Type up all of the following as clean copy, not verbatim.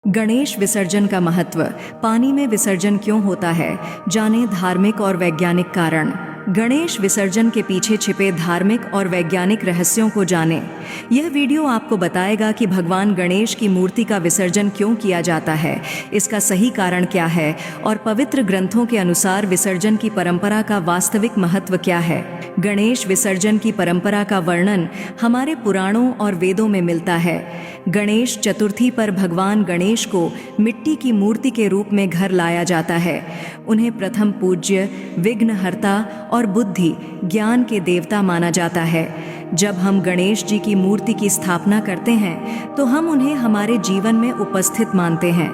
गणेश विसर्जन का महत्व। पानी में विसर्जन क्यों होता है, जानें धार्मिक और वैज्ञानिक कारण। गणेश विसर्जन के पीछे छिपे धार्मिक और वैज्ञानिक रहस्यों को जानें। यह वीडियो आपको बताएगा कि भगवान गणेश की मूर्ति का विसर्जन क्यों किया जाता है, इसका सही कारण क्या है और पवित्र ग्रंथों के अनुसार विसर्जन की परंपरा का वास्तविक महत्व क्या है। गणेश विसर्जन की परंपरा का वर्णन हमारे पुराणों और वेदों में मिलता है। गणेश चतुर्थी पर भगवान गणेश को मिट्टी की मूर्ति के रूप में घर लाया जाता है। उन्हें प्रथम पूज्य, विघ्नहर्ता और बुद्धि, ज्ञान के देवता माना जाता है। जब हम गणेश जी की मूर्ति की स्थापना करते हैं तो हम उन्हें हमारे जीवन में उपस्थित मानते हैं,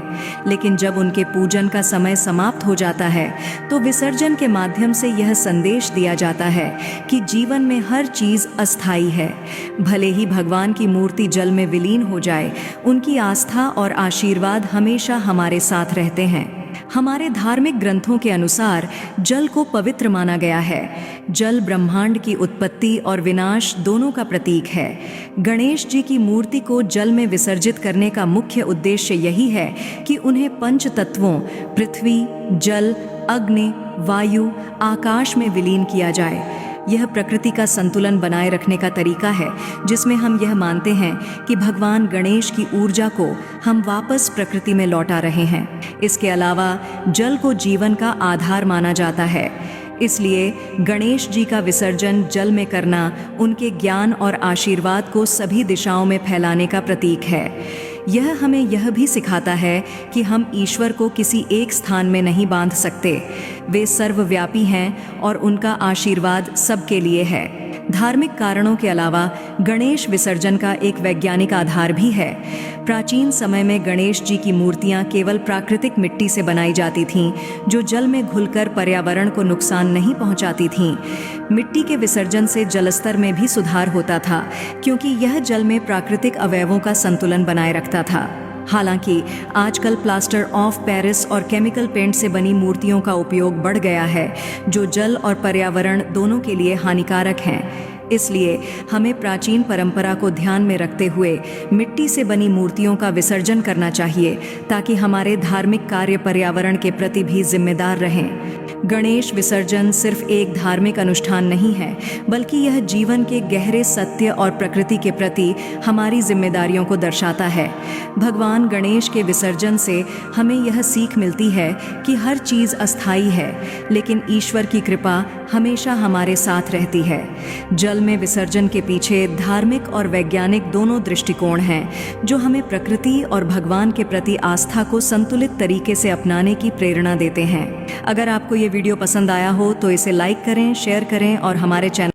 लेकिन जब उनके पूजन का समय समाप्त हो जाता है तो विसर्जन के माध्यम से यह संदेश दिया जाता है कि जीवन में हर चीज़ अस्थायी है। भले ही भगवान की मूर्ति जल में विलीन हो जाए, उनकी आस्था और आशीर्वाद हमेशा हमारे साथ रहते हैं। हमारे धार्मिक ग्रंथों के अनुसार जल को पवित्र माना गया है। जल ब्रह्मांड की उत्पत्ति और विनाश दोनों का प्रतीक है। गणेश जी की मूर्ति को जल में विसर्जित करने का मुख्य उद्देश्य यही है कि उन्हें पंच तत्वों पृथ्वी, जल, अग्नि, वायु, आकाश में विलीन किया जाए। यह प्रकृति का संतुलन बनाए रखने का तरीका है, जिसमें हम यह मानते हैं कि भगवान गणेश की ऊर्जा को हम वापस प्रकृति में लौटा रहे हैं। इसके अलावा जल को जीवन का आधार माना जाता है, इसलिए गणेश जी का विसर्जन जल में करना उनके ज्ञान और आशीर्वाद को सभी दिशाओं में फैलाने का प्रतीक है। यह हमें यह भी सिखाता है कि हम ईश्वर को किसी एक स्थान में नहीं बांध सकते। वे सर्वव्यापी हैं और उनका आशीर्वाद सबके लिए है। धार्मिक कारणों के अलावा गणेश विसर्जन का एक वैज्ञानिक आधार भी है। प्राचीन समय में गणेश जी की मूर्तियां केवल प्राकृतिक मिट्टी से बनाई जाती थीं, जो जल में घुलकर पर्यावरण को नुकसान नहीं पहुंचाती थीं। मिट्टी के विसर्जन से जलस्तर में भी सुधार होता था, क्योंकि यह जल में प्राकृतिक अवयवों का संतुलन बनाए रखता था। हालांकि आजकल प्लास्टर ऑफ पेरिस और केमिकल पेंट से बनी मूर्तियों का उपयोग बढ़ गया है, जो जल और पर्यावरण दोनों के लिए हानिकारक हैं। इसलिए हमें प्राचीन परंपरा को ध्यान में रखते हुए मिट्टी से बनी मूर्तियों का विसर्जन करना चाहिए, ताकि हमारे धार्मिक कार्य पर्यावरण के प्रति भी जिम्मेदार रहें। गणेश विसर्जन सिर्फ एक धार्मिक अनुष्ठान नहीं है, बल्कि यह जीवन के गहरे सत्य और प्रकृति के प्रति हमारी जिम्मेदारियों को दर्शाता है। भगवान गणेश के विसर्जन से हमें यह सीख मिलती है कि हर चीज़ अस्थायी है, लेकिन ईश्वर की कृपा हमेशा हमारे साथ रहती है। जल में विसर्जन के पीछे धार्मिक और वैज्ञानिक दोनों दृष्टिकोण हैं, जो हमें प्रकृति और भगवान के प्रति आस्था को संतुलित तरीके से अपनाने की प्रेरणा देते हैं। अगर आपको ये वीडियो पसंद आया हो तो इसे लाइक करें, शेयर करें और हमारे चैनल